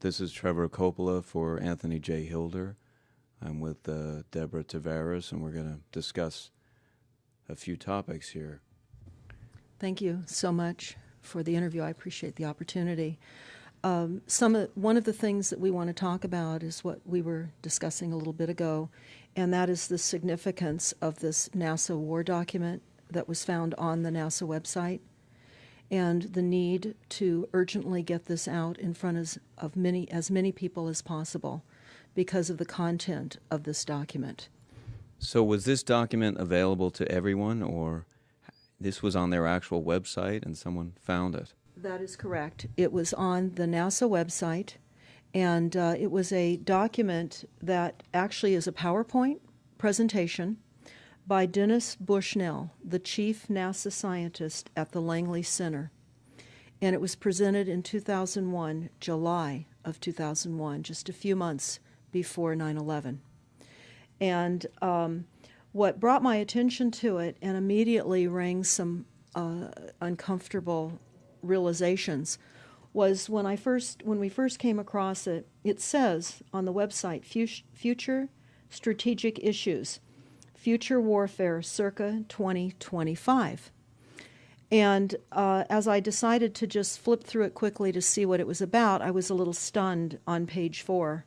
This is Trevor Coppola for Anthony J. Hilder. I'm with Deborah Tavares, and we're going to discuss a few topics here. Thank you so much for the interview. I appreciate the opportunity. One of the things that we want to talk about is what we were discussing a little bit ago, and that is the significance of this NASA war document that was found on the NASA website, and the need to urgently get this out in front of as many people as possible because of the content of this document. So was this document available to everyone, or this was on their actual website and someone found it? That is correct. It was on the NASA website, and it was a document that actually is a PowerPoint presentation by Dennis Bushnell, the chief NASA scientist at the Langley Center. And it was presented in 2001, July of 2001, just a few months before 9/11. And what brought my attention to it and immediately rang some uncomfortable realizations was when we first came across it. It says on the website, Future Strategic Issues, Future Warfare circa 2025. And as I decided to just flip through it quickly to see what it was about, I was a little stunned on page 4.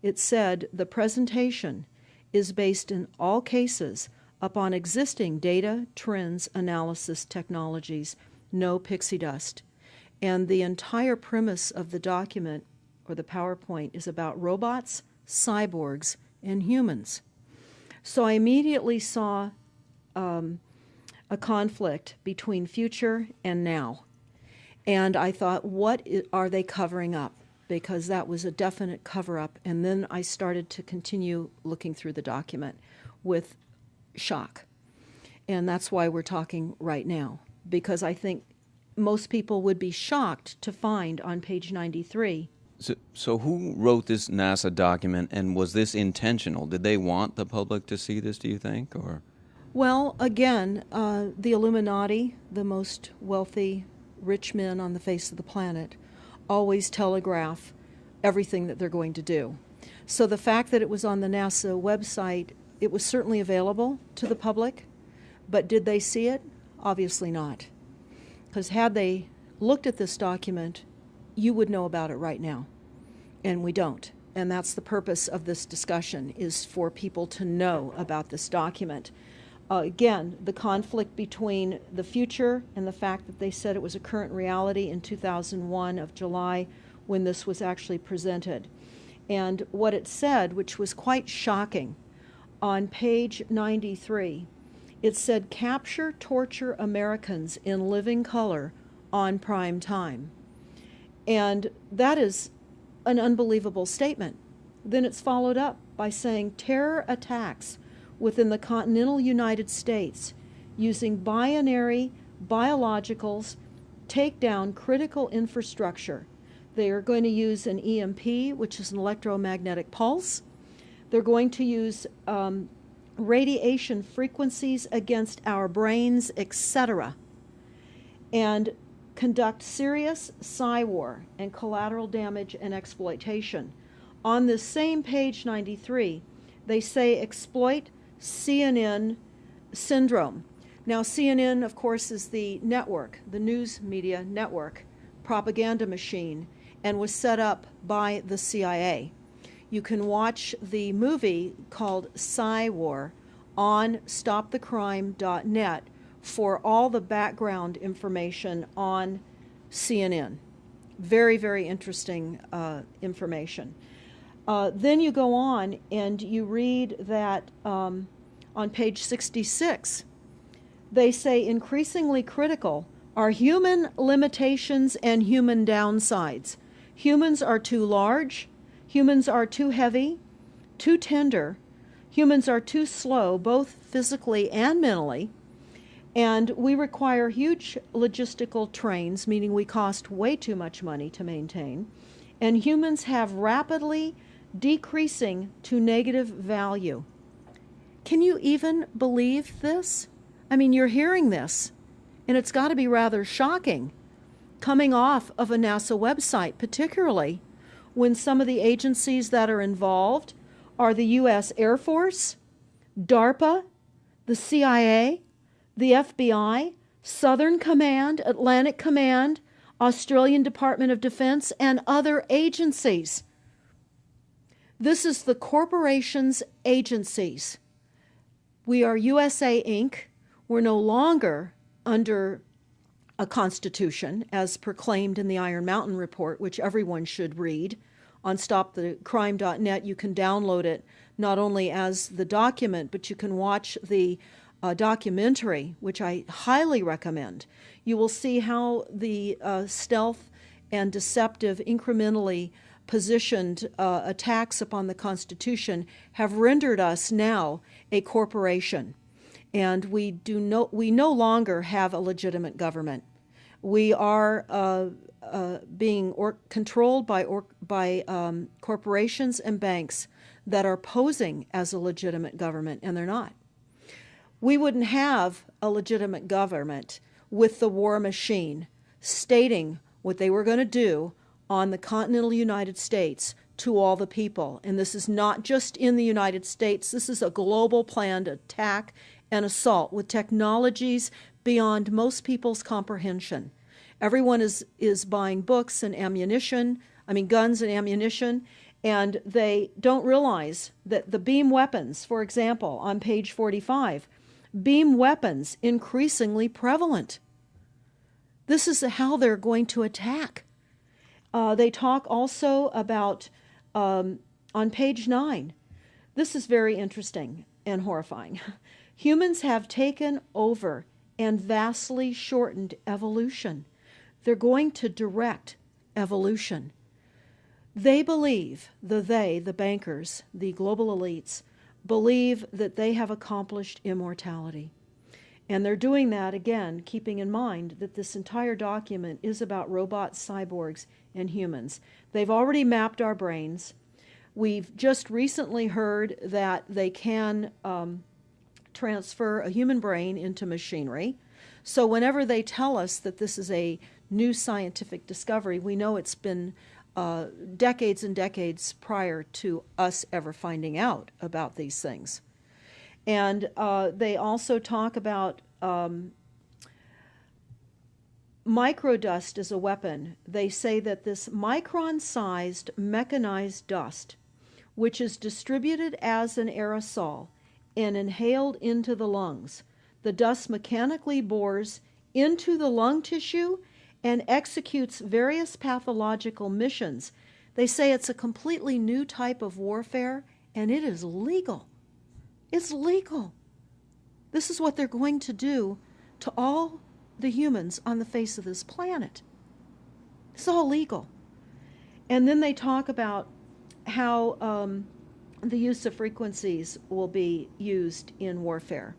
It said, the presentation is based in all cases upon existing data, trends, analysis technologies, no pixie dust. And the entire premise of the document, or the PowerPoint, is about robots, cyborgs, and humans. So I immediately saw a conflict between future and now. And I thought, what are they covering up? Because that was a definite cover-up. And then I started to continue looking through the document with shock. And that's why we're talking right now, because I think most people would be shocked to find on page 93. So who wrote this NASA document, and was this intentional? Did they want the public to see this, do you think? Or? Well, again, the Illuminati, the most wealthy, rich men on the face of the planet, always telegraph everything that they're going to do. So the fact that it was on the NASA website, it was certainly available to the public, but did they see it? Obviously not. Because had they looked at this document, you would know about it right now, and we don't. And that's the purpose of this discussion, is for people to know about this document. Again, the conflict between the future and the fact that they said it was a current reality in 2001 of July when this was actually presented. And what it said, which was quite shocking, on page 93, it said, capture, torture Americans in living color on prime time. And that is an unbelievable statement. Then it's followed up by saying terror attacks within the continental United States using binary biologicals take down critical infrastructure. They are going to use an EMP, which is an electromagnetic pulse. They're going to use radiation frequencies against our brains, etc., and conduct serious psy-war and collateral damage and exploitation. On this same page 93, they say exploit CNN syndrome. Now, CNN, of course, is the network, the news media network, propaganda machine, and was set up by the CIA. You can watch the movie called Psy-War on stopthecrime.net for all the background information on CNN. Very, very interesting information. Then you go on and you read that on page 66, they say increasingly critical are human limitations and human downsides. Humans are too large, humans are too heavy, too tender, humans are too slow, both physically and mentally, and we require huge logistical trains, meaning we cost way too much money to maintain, and humans have rapidly decreasing to negative value. Can you even believe this? I mean, you're hearing this, and it's got to be rather shocking coming off of a NASA website, particularly when some of the agencies that are involved are the U.S. Air Force, DARPA, the CIA, the FBI, Southern Command, Atlantic Command, Australian Department of Defense, and other agencies. This is the corporation's agencies. We are USA Inc. We're no longer under a constitution as proclaimed in the Iron Mountain Report, which everyone should read. On stopthecrime.net, you can download it not only as the document, but you can watch the documentary, which I highly recommend. You will see how the stealth and deceptive, incrementally positioned attacks upon the Constitution have rendered us now a corporation. And we no longer have a legitimate government. We are being controlled by corporations and banks that are posing as a legitimate government, and they're not. We wouldn't have a legitimate government with the war machine stating what they were going to do on the continental United States to all the people. And this is not just in the United States. This is a global planned attack and assault with technologies beyond most people's comprehension. Everyone is buying books and guns and ammunition, and they don't realize that the beam weapons, for example, on page 45, beam weapons increasingly prevalent. This is how they're going to attack. They talk also about, on page 9, this is very interesting and horrifying. Humans have taken over and vastly shortened evolution. They're going to direct evolution. They believe, the bankers, the global elites, believe that they have accomplished immortality. And they're doing that, again, keeping in mind that this entire document is about robots, cyborgs, and humans. They've already mapped our brains. We've just recently heard that they can transfer a human brain into machinery. So whenever they tell us that this is a new scientific discovery, we know it's been decades and decades prior to us ever finding out about these things. And they also talk about microdust as a weapon. They say that this micron-sized mechanized dust, which is distributed as an aerosol and inhaled into the lungs, the dust mechanically bores into the lung tissue and executes various pathological missions. They say it's a completely new type of warfare, and it is legal. It's legal. This is what they're going to do to all the humans on the face of this planet. It's all legal. And then they talk about how the use of frequencies will be used in warfare.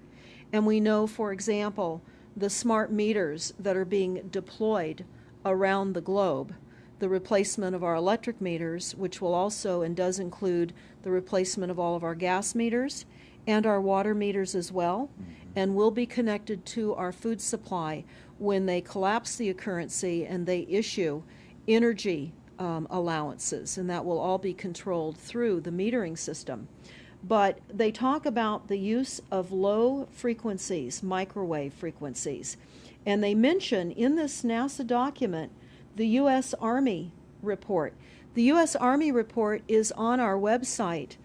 And we know, for example, the smart meters that are being deployed around the globe, the replacement of our electric meters, which will also and does include the replacement of all of our gas meters and our water meters as well, and will be connected to our food supply when they collapse the currency and they issue energy allowances, and that will all be controlled through the metering system. But they talk about the use of low frequencies, microwave frequencies, and they mention in this NASA document the U.S. Army report. The U.S. Army report is on our website,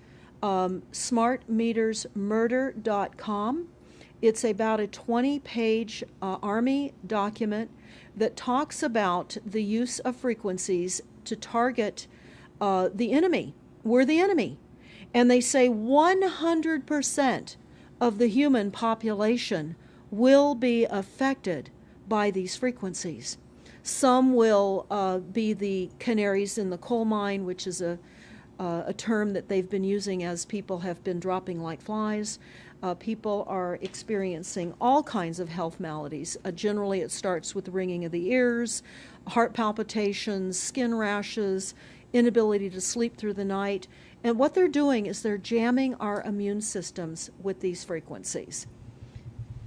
smartmetersmurder.com. It's about a 20-page Army document that talks about the use of frequencies to target the enemy. We're the enemy. And they say 100% of the human population will be affected by these frequencies. Some will be the canaries in the coal mine, which is a term that they've been using as people have been dropping like flies. People are experiencing all kinds of health maladies. Generally, it starts with the ringing of the ears, heart palpitations, skin rashes, inability to sleep through the night. And what they're doing is they're jamming our immune systems with these frequencies.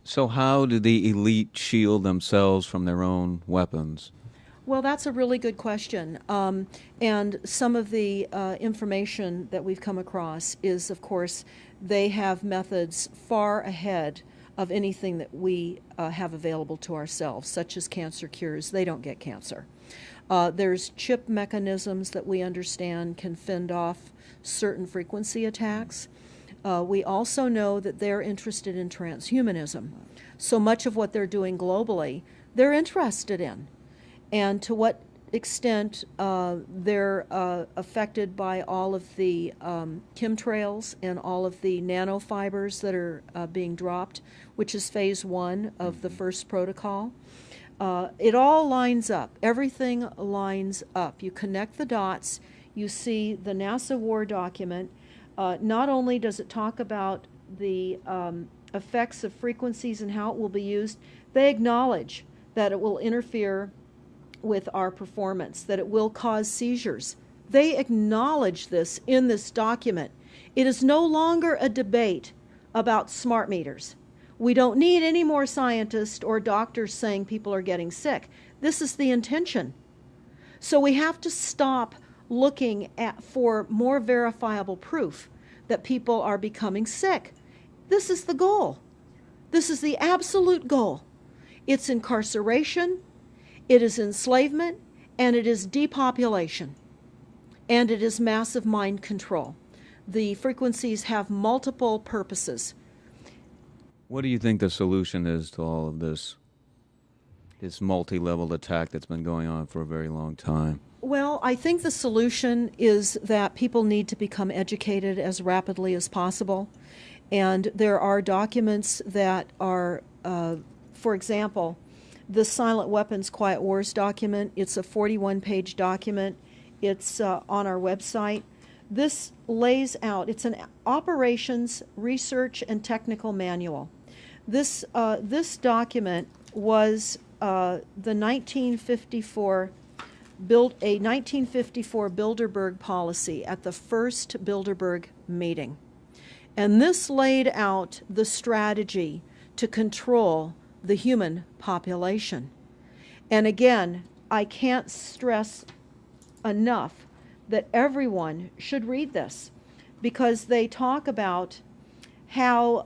So how do the elite shield themselves from their own weapons? Well, that's a really good question. And some of the information that we've come across is, of course, they have methods far ahead of anything that we have available to ourselves, such as cancer cures. They don't get cancer. There's chip mechanisms that we understand can fend off certain frequency attacks. We also know that they're interested in transhumanism. So much of what they're doing globally, they're interested in. And to what extent they're affected by all of the chemtrails and all of the nanofibers that are being dropped, which is phase 1 of the first protocol. It all lines up. Everything lines up. You connect the dots. You see the NASA war document. Not only does it talk about the effects of frequencies and how it will be used, they acknowledge that it will interfere with our performance, that it will cause seizures. They acknowledge this in this document. It is no longer a debate about smart meters. We don't need any more scientists or doctors saying people are getting sick. This is the intention. So we have to stop looking for more verifiable proof that people are becoming sick. This is the goal. This is the absolute goal. It's incarceration, it is enslavement, and it is depopulation, and it is massive mind control. The frequencies have multiple purposes. What do you think the solution is to all of this multi-level attack that's been going on for a very long time? Well, I think the solution is that people need to become educated as rapidly as possible. And there are documents that are, for example, the Silent Weapons Quiet Wars document. It's a 41-page document. It's on our website. This lays out, it's an operations, research, and technical manual. This document was the 1954 Bilderberg policy at the first Bilderberg meeting. And this laid out the strategy to control the human population. And again, I can't stress enough that everyone should read this, because they talk about how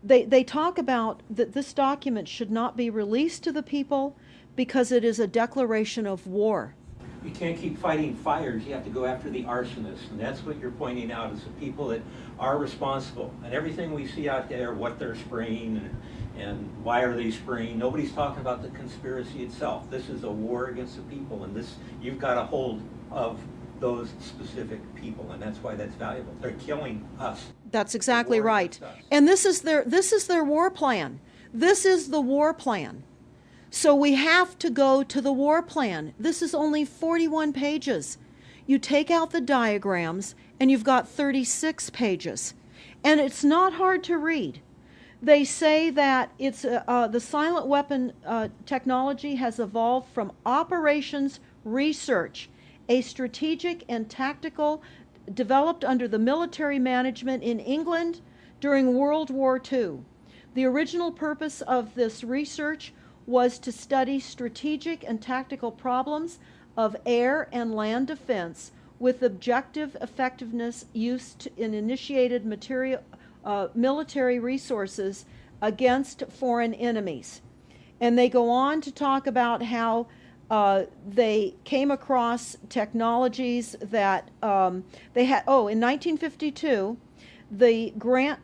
they talk about that this document should not be released to the people because it is a declaration of war. You can't keep fighting fires. You have to go after the arsonists, and that's what you're pointing out, is the people that are responsible. And everything we see out there, what they're spraying and why are they spraying, nobody's talking about the conspiracy itself. This is a war against the people, and this, you've got a hold of those specific people, and that's why that's valuable. They're killing us. That's exactly right. And this is their war plan. This is the war plan. So we have to go to the war plan. This is only 41 pages. You take out the diagrams and you've got 36 pages. And it's not hard to read. They say that it's the silent weapon technology has evolved from operations research, a strategic and tactical developed under the military management in England during World War II. The original purpose of this research was to study strategic and tactical problems of air and land defense with objective effectiveness used in initiated military resources against foreign enemies. And they go on to talk about how they came across technologies that they had. Oh, in 1952, the grant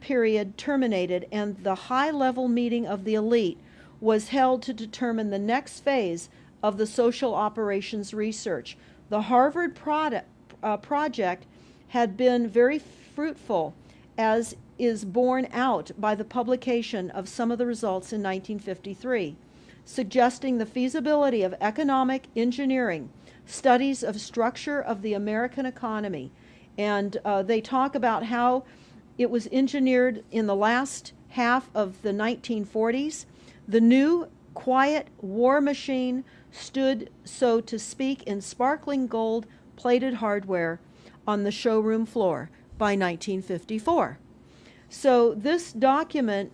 period terminated and the high-level meeting of the elite was held to determine the next phase of the social operations research. The Harvard project had been very fruitful, as is borne out by the publication of some of the results in 1953, suggesting the feasibility of economic engineering, studies of structure of the American economy. And they talk about how it was engineered in the last half of the 1940s. The new quiet war machine stood, so to speak, in sparkling gold-plated hardware on the showroom floor by 1954. So this document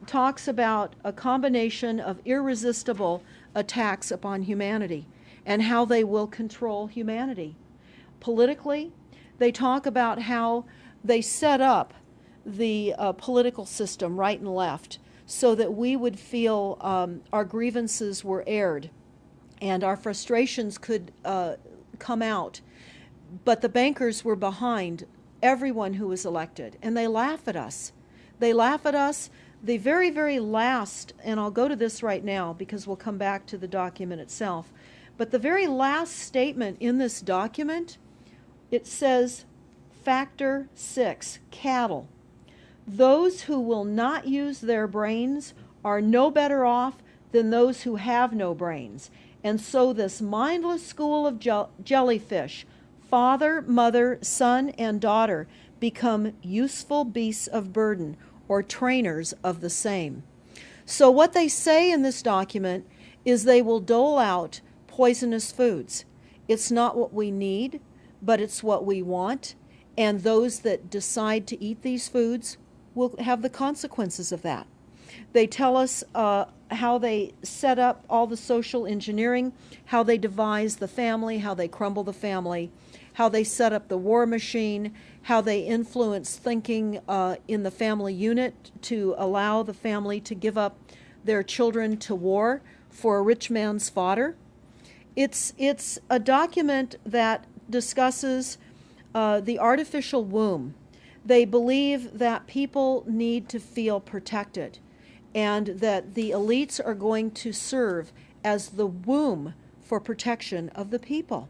talks about a combination of irresistible attacks upon humanity and how they will control humanity. Politically, they talk about how they set up the political system right and left so that we would feel our grievances were aired and our frustrations could come out. But the bankers were behind everyone who was elected, and they laugh at us. They laugh at us. The very, very last, and I'll go to this right now because we'll come back to the document itself, but the very last statement in this document, it says, Factor 6, cattle. Those who will not use their brains are no better off than those who have no brains. And so this mindless school of jellyfish, father, mother, son, and daughter, become useful beasts of burden, or trainers of the same. So what they say in this document is they will dole out poisonous foods. It's not what we need, but it's what we want, and those that decide to eat these foods will have the consequences of that. They tell us how they set up all the social engineering, how they devise the family, how they crumble the family, how they set up the war machine, how they influence thinking in the family unit to allow the family to give up their children to war for a rich man's fodder. It's a document that discusses the artificial womb. They believe that people need to feel protected and that the elites are going to serve as the womb for protection of the people,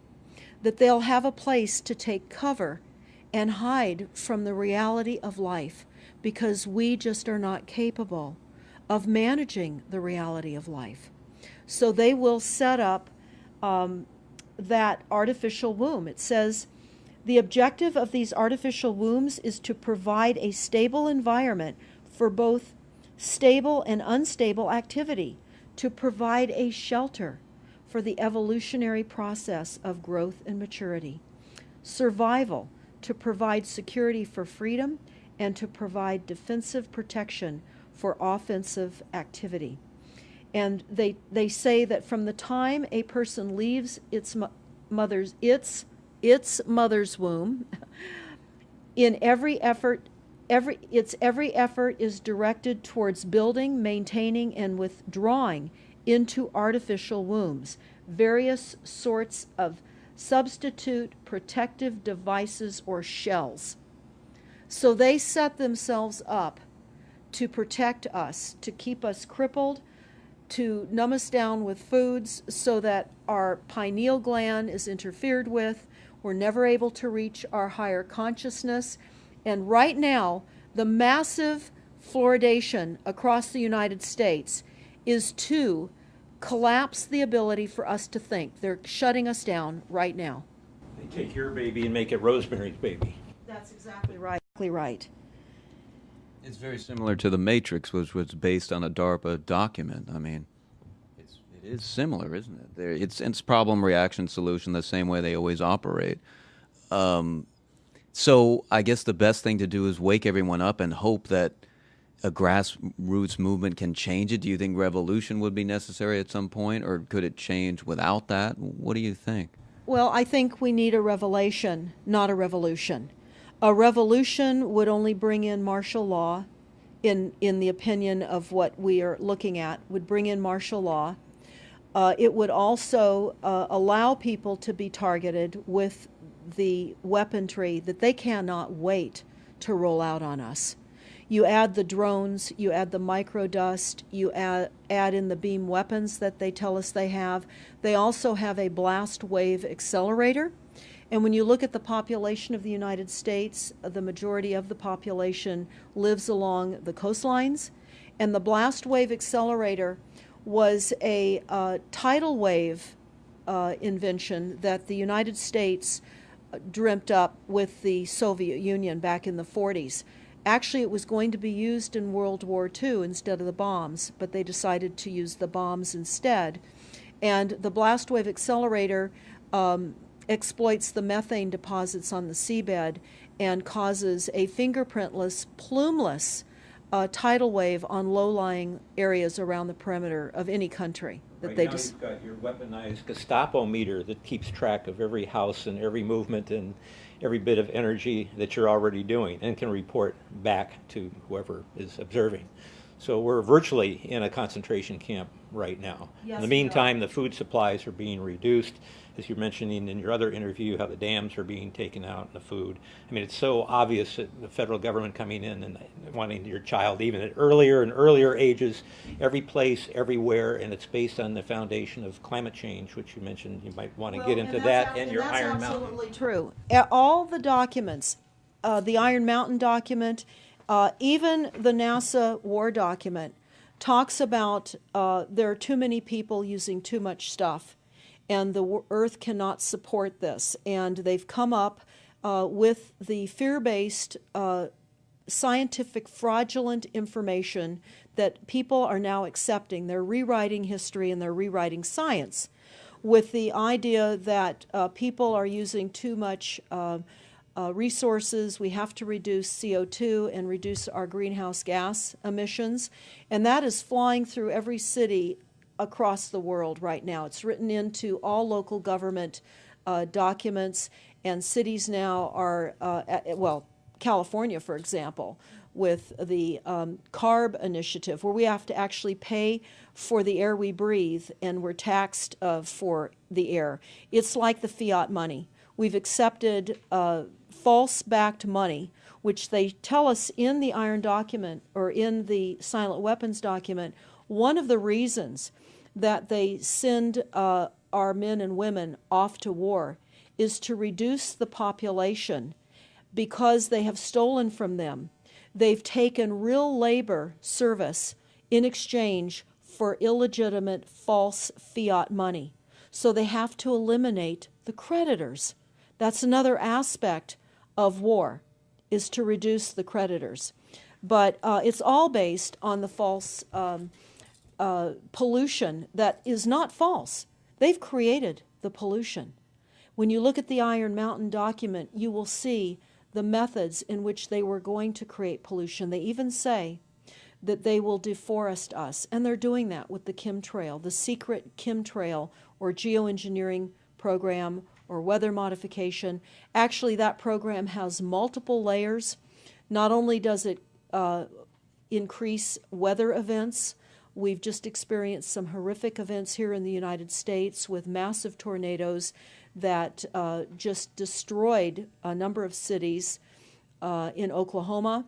that they'll have a place to take cover and hide from the reality of life because we just are not capable of managing the reality of life. So they will set up that artificial womb. It says, the objective of these artificial wombs is to provide a stable environment for both stable and unstable activity, to provide a shelter for the evolutionary process of growth and maturity, survival, to provide security for freedom, and to provide defensive protection for offensive activity. And they say that from the time a person leaves its mother's womb, in every effort is directed towards building, maintaining, and withdrawing into artificial wombs various sorts of substitute protective devices or shells. So they set themselves up to protect us, to keep us crippled, to numb us down with foods so that our pineal gland is interfered with. We're never able to reach our higher consciousness. And right now, the massive fluoridation across the United States is to collapse the ability for us to think. They're shutting us down right now. They take your baby and make it Rosemary's Baby. That's exactly right. Exactly right. It's very similar to The Matrix, which was based on a DARPA document. I mean, it is similar, isn't it? It's problem, reaction, solution, the same way they always operate. So I guess the best thing to do is wake everyone up and hope that a grassroots movement can change it. Do you think revolution would be necessary at some point, or could it change without that? What do you think? Well, I think we need a revelation, not a revolution. A revolution would only bring in martial law, in the opinion of what we are looking at, would bring in martial law. It would also allow people to be targeted with the weaponry that they cannot wait to roll out on us. You add the drones, you add the microdust, you add in the beam weapons that they tell us they have. They also have a blast wave accelerator. And when you look at the population of the United States, the majority of the population lives along the coastlines. And the blast wave accelerator was a tidal wave invention that the United States dreamt up with the Soviet Union back in the 40s. Actually, it was going to be used in World War II instead of the bombs, but they decided to use the bombs instead. And the blast wave accelerator exploits the methane deposits on the seabed and causes a fingerprintless, plumeless tidal wave on low-lying areas around the perimeter of any country that Right they now, just. you've got your weaponized Gestapo meter that keeps track of every house and every movement and every bit of energy that you're already doing and can report back to whoever is observing. So we're virtually in a concentration camp right now. Yes, In the we are. meantime, the food supplies are being reduced. As you're mentioning in your other interview, how the dams are being taken out and the food. I mean, it's so obvious that the federal government coming in and wanting your child even at earlier and earlier ages, every place, everywhere, and it's based on the foundation of climate change, which you mentioned. You might want to get into that and your Iron Mountain. Absolutely true. All the documents, the Iron Mountain document, even the NASA war document, talks about there are too many people using too much stuff, and the Earth cannot support this. And they've come up with the fear-based, scientific, fraudulent information that people are now accepting. They're rewriting history and they're rewriting science with the idea that people are using too much resources. We have to reduce CO2 and reduce our greenhouse gas emissions. And that is flying through every city across the world right now. It's written into all local government documents, and cities now are, well, California, for example, with the CARB initiative, where we have to actually pay for the air we breathe, and we're taxed for the air. It's like the fiat money. We've accepted false-backed money, which they tell us in the Iron document, or in the Silent Weapons document, one of the reasons that they send our men and women off to war is to reduce the population because they have stolen from them. They've taken real labor service in exchange for illegitimate false fiat money. So they have to eliminate the creditors. That's another aspect of war, is to reduce the creditors. But it's all based on the false pollution that is not false. They've created the pollution. When you look at the Iron Mountain document, you will see the methods in which they were going to create pollution. They even say that they will deforest us, and they're doing that with the chemtrail, the secret chemtrail or geoengineering program or weather modification. Actually, that program has multiple layers. Not only does it increase weather events, we've just experienced some horrific events here in the United States with massive tornadoes that just destroyed a number of cities in Oklahoma.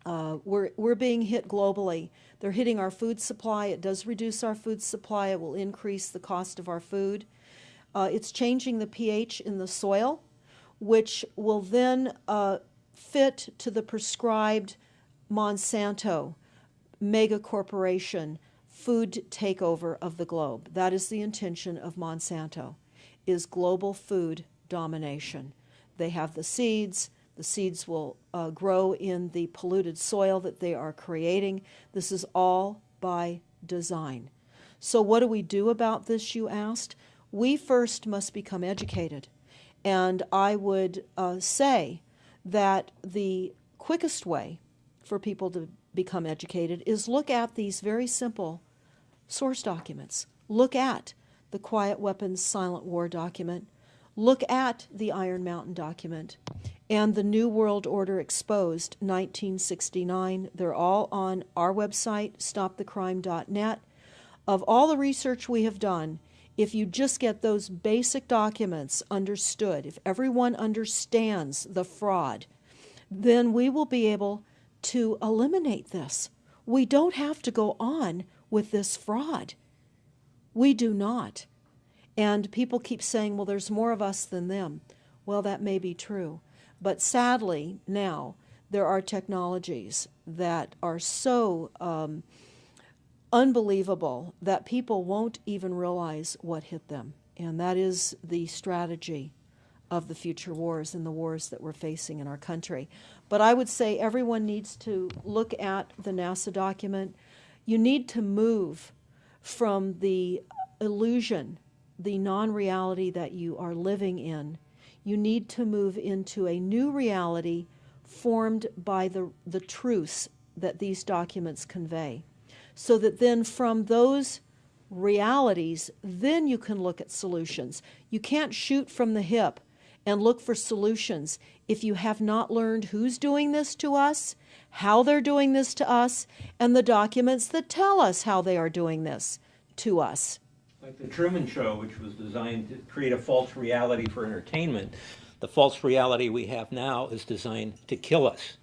We're being hit globally. They're hitting our food supply. It does reduce our food supply. It will increase the cost of our food. It's changing the pH in the soil, which will then fit to the prescribed Monsanto mega corporation food takeover of the globe. That is the intention of Monsanto, is global food domination. They have the seeds. The seeds will grow in the polluted soil that they are creating. This is all by design. So what do we do about this, you asked? We first must become educated. And I would say that the quickest way for people to become educated is look at these very simple source documents. Look at the Quiet Weapons Silent War document. Look at the Iron Mountain document and the New World Order Exposed 1969. They're all on our website, stopthecrime.net. Of all the research we have done, if you just get those basic documents understood, if everyone understands the fraud, then we will be able to eliminate this. We don't have to go on with this fraud. We do not. And people keep saying, well, there's more of us than them. Well, that may be true. But sadly, now, there are technologies that are so unbelievable that people won't even realize what hit them. And that is the strategy of the future wars and the wars that we're facing in our country. But I would say everyone needs to look at the NASA document. You need to move from the illusion, the non-reality that you are living in. You need to move into a new reality formed by the truths that these documents convey. So that then from those realities, then you can look at solutions. You can't shoot from the hip and look for solutions if you have not learned who's doing this to us, how they're doing this to us, and the documents that tell us how they are doing this to us. Like the Truman Show, which was designed to create a false reality for entertainment, the false reality we have now is designed to kill us.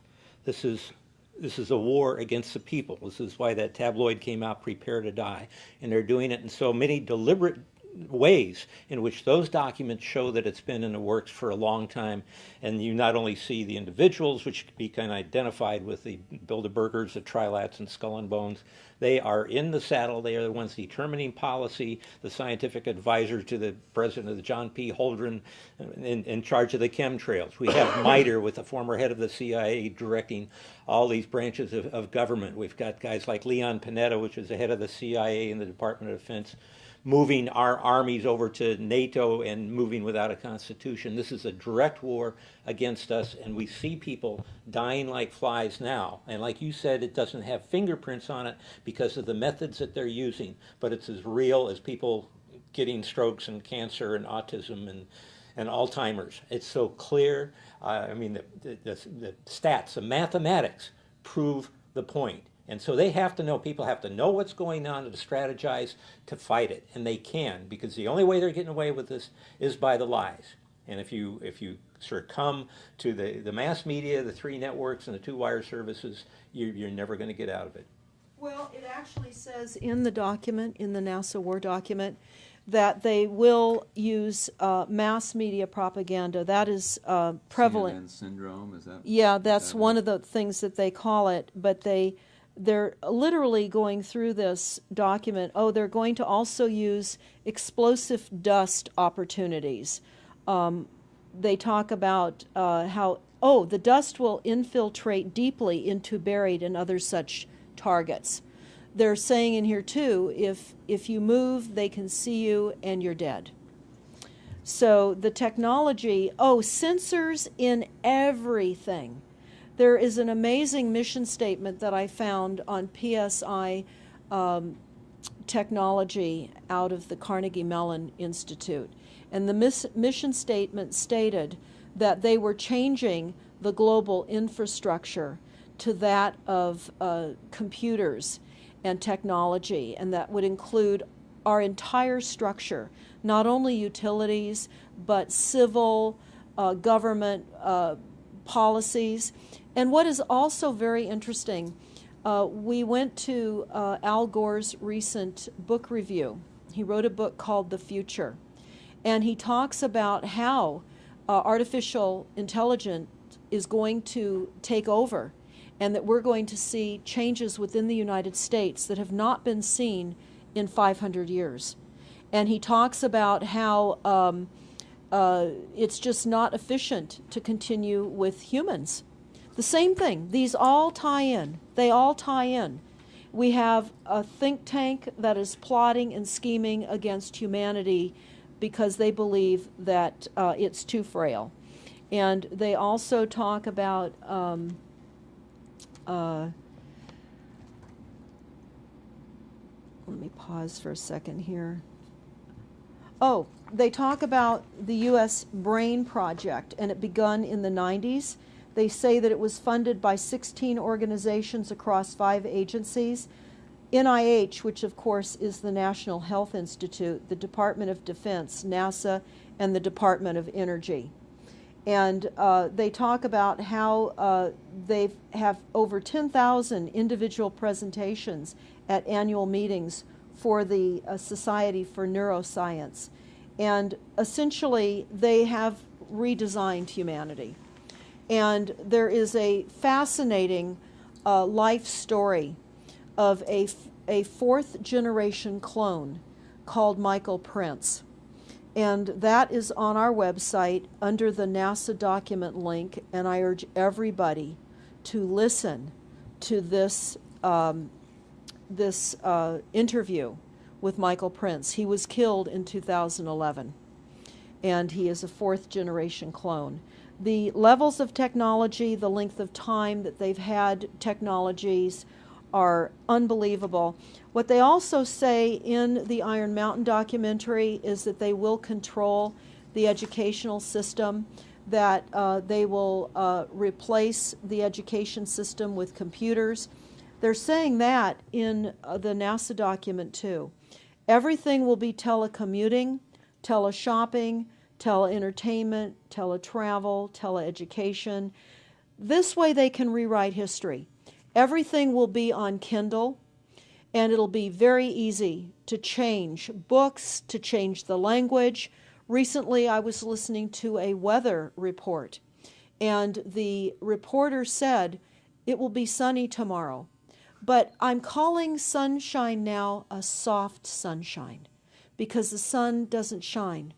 This is a war against the people. This is why that tabloid came out, Prepare to Die. And they're doing it in so many deliberate ways in which those documents show that it's been in the works for a long time. And you not only see the individuals, which could be kind of identified with the Bilderbergers, the Trilats, and Skull and Bones. They are in the saddle. They are the ones determining policy, the scientific advisor to the president of the John P. Holdren in charge of the chemtrails. We have MITRE with the former head of the CIA directing all these branches of government. We've got guys like Leon Panetta, which is the head of the CIA and the Department of Defense, moving our armies over to NATO and moving without a constitution. This is a direct war against us, and we see people dying like flies now. And like you said, it doesn't have fingerprints on it because of the methods that they're using, but it's as real as people getting strokes and cancer and autism and Alzheimer's. It's so clear. I mean, the stats, the mathematics prove the point. And so they have to know, people have to know what's going on and to strategize to fight it. And they can, because the only way they're getting away with this is by the lies. And if you succumb to the mass media, the 3 networks, and the 2 wire services, you're never going to get out of it. Well, it actually says in the document, in the NASA war document, that they will use mass media propaganda. That is prevalent. CNN syndrome, is that? Yeah, that's one of the things that they call it. But they're literally going through this document. Oh, they're going to also use explosive dust opportunities. They talk about how, the dust will infiltrate deeply into buried and other such targets. They're saying in here, too, if you move, they can see you and you're dead. So the technology, sensors in everything. There is an amazing mission statement that I found on PSI technology out of the Carnegie Mellon Institute. And the mission statement stated that they were changing the global infrastructure to that of computers and technology, and that would include our entire structure, not only utilities, but civil, government policies. And what is also very interesting, we went to Al Gore's recent book review. He wrote a book called The Future, and he talks about how artificial intelligence is going to take over, and that we're going to see changes within the United States that have not been seen in 500 years. And he talks about how it's just not efficient to continue with humans. The same thing. These all tie in. They all tie in. We have a think tank that is plotting and scheming against humanity because they believe that it's too frail. And they also talk about let me pause for a second here. They talk about the U.S. Brain Project, and it begun in the 90s. They say that it was funded by 16 organizations across 5 agencies. NIH, which of course is the National Health Institute, the Department of Defense, NASA, and the Department of Energy. And they talk about how they have over 10,000 individual presentations at annual meetings for the Society for Neuroscience. And essentially, they have redesigned humanity. And there is a fascinating life story of a 4th generation clone called Michael Prince. And that is on our website under the NASA document link, and I urge everybody to listen to this interview with Michael Prince. He was killed in 2011, and he is a 4th generation clone. The levels of technology, the length of time that they've had technologies are unbelievable. What they also say in the Iron Mountain documentary is that they will control the educational system, that they will replace the education system with computers. They're saying that in the NASA document too. Everything will be telecommuting, teleshopping, tele-entertainment, tele-travel, tele-education. This way they can rewrite history. Everything will be on Kindle, and it'll be very easy to change books, to change the language. Recently I was listening to a weather report, and the reporter said it will be sunny tomorrow. But I'm calling sunshine now a soft sunshine, because the sun doesn't shine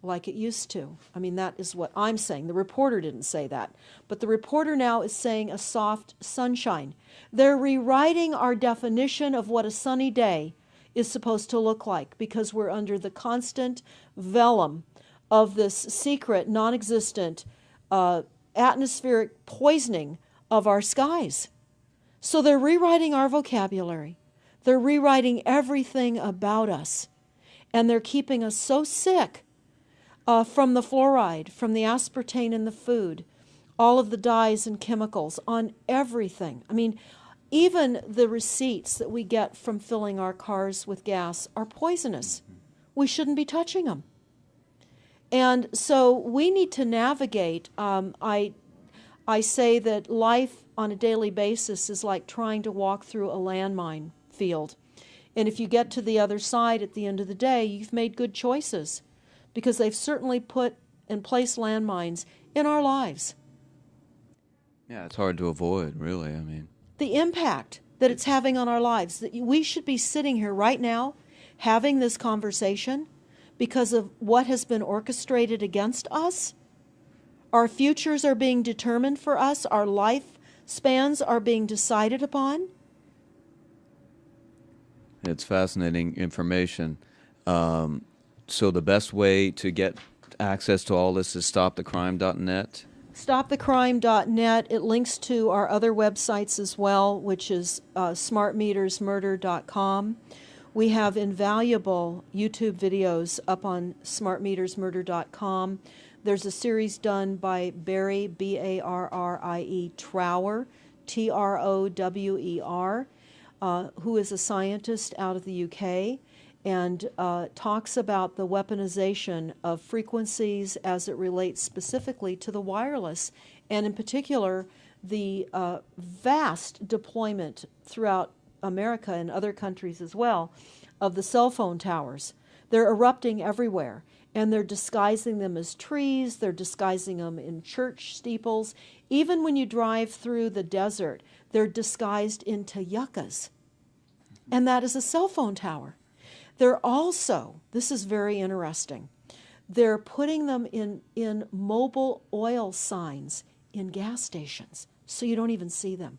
like it used to. I mean, that is what I'm saying. The reporter didn't say that. But the reporter now is saying a soft sunshine. They're rewriting our definition of what a sunny day is supposed to look like, because we're under the constant vellum of this secret, non-existent atmospheric poisoning of our skies. So they're rewriting our vocabulary. They're rewriting everything about us. And they're keeping us so sick from the fluoride, from the aspartame in the food, all of the dyes and chemicals on everything. I mean, even the receipts that we get from filling our cars with gas are poisonous. We shouldn't be touching them. And so we need to navigate. I say that life on a daily basis is like trying to walk through a landmine field. And if you get to the other side at the end of the day, you've made good choices, because they've certainly put and placed landmines in our lives. Yeah, it's hard to avoid, really. I mean, The impact that it's having on our lives, that we should be sitting here right now having this conversation because of what has been orchestrated against us. Our futures are being determined for us. Our lifespans are being decided upon. it's fascinating information. So the best way to get access to all this is stopthecrime.net. StopTheCrime.net. It links to our other websites as well, which is smartmetersmurder.com. We have invaluable YouTube videos up on smartmetersmurder.com. There's a series done by Barry, B-A-R-R-I-E, Trower, T-R-O-W-E-R, who is a scientist out of the UK, and talks about the weaponization of frequencies as it relates specifically to the wireless, and in particular the vast deployment throughout America and other countries as well of the cell phone towers. They're erupting everywhere, and they're disguising them as trees, they're disguising them in church steeples. Even when you drive through the desert, they're disguised into yuccas, and that is a cell phone tower. They're also, this is very interesting, they're putting them in mobile oil signs in gas stations, so you don't even see them.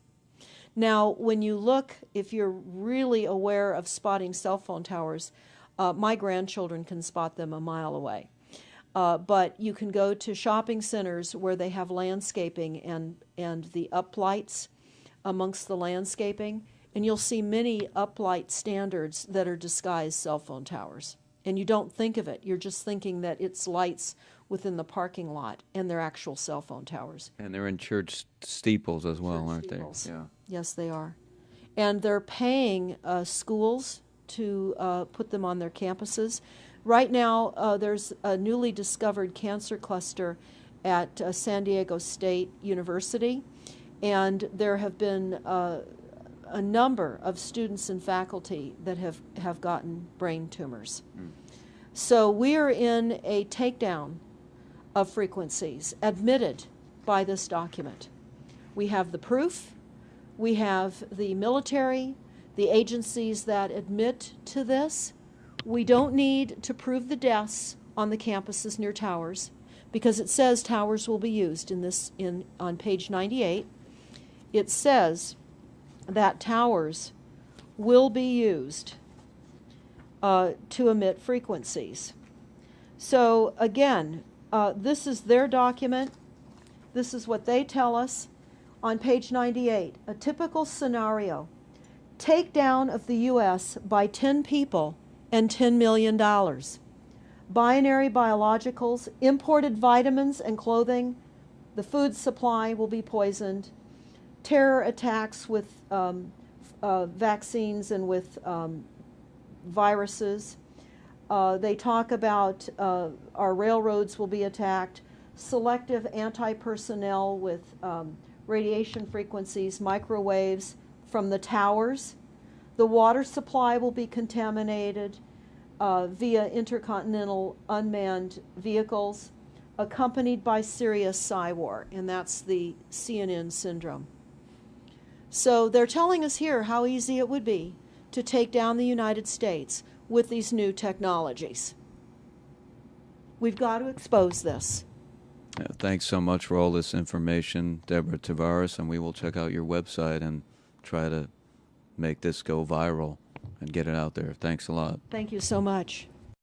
Now, when you look, if you're really aware of spotting cell phone towers, my grandchildren can spot them a mile away. But you can go to shopping centers where they have landscaping and the uplights amongst the landscaping, and you'll see many uplight standards that are disguised cell phone towers. And you don't think of it. You're just thinking that it's lights within the parking lot, and they're actual cell phone towers. And they're in church steeples as well, Church aren't steeples. they? Yeah. Yes, they are. And they're paying schools to put them on their campuses. Right now, there's a newly discovered cancer cluster at San Diego State University, and there have been a number of students and faculty that have gotten brain tumors. So we are in a takedown of frequencies admitted by this document. We have the proof, we have the military, the agencies that admit to this. We don't need to prove the deaths on the campuses near towers, because it says towers will be used on page 98. It says that towers will be used to emit frequencies. So again, this is their document. This is what they tell us on page 98. A typical scenario: takedown of the U.S. by 10 people and $10 million. Binary biologicals, imported vitamins and clothing, the food supply will be poisoned, terror attacks with vaccines and with viruses. They talk about our railroads will be attacked, selective anti-personnel with radiation frequencies, microwaves from the towers. The water supply will be contaminated via intercontinental unmanned vehicles, accompanied by serious psy-war, and that's the CNN syndrome. So they're telling us here how easy it would be to take down the United States with these new technologies. We've got to expose this. Yeah, thanks so much for all this information, Deborah Tavares, and we will check out your website and try to make this go viral and get it out there. Thanks a lot. Thank you so much.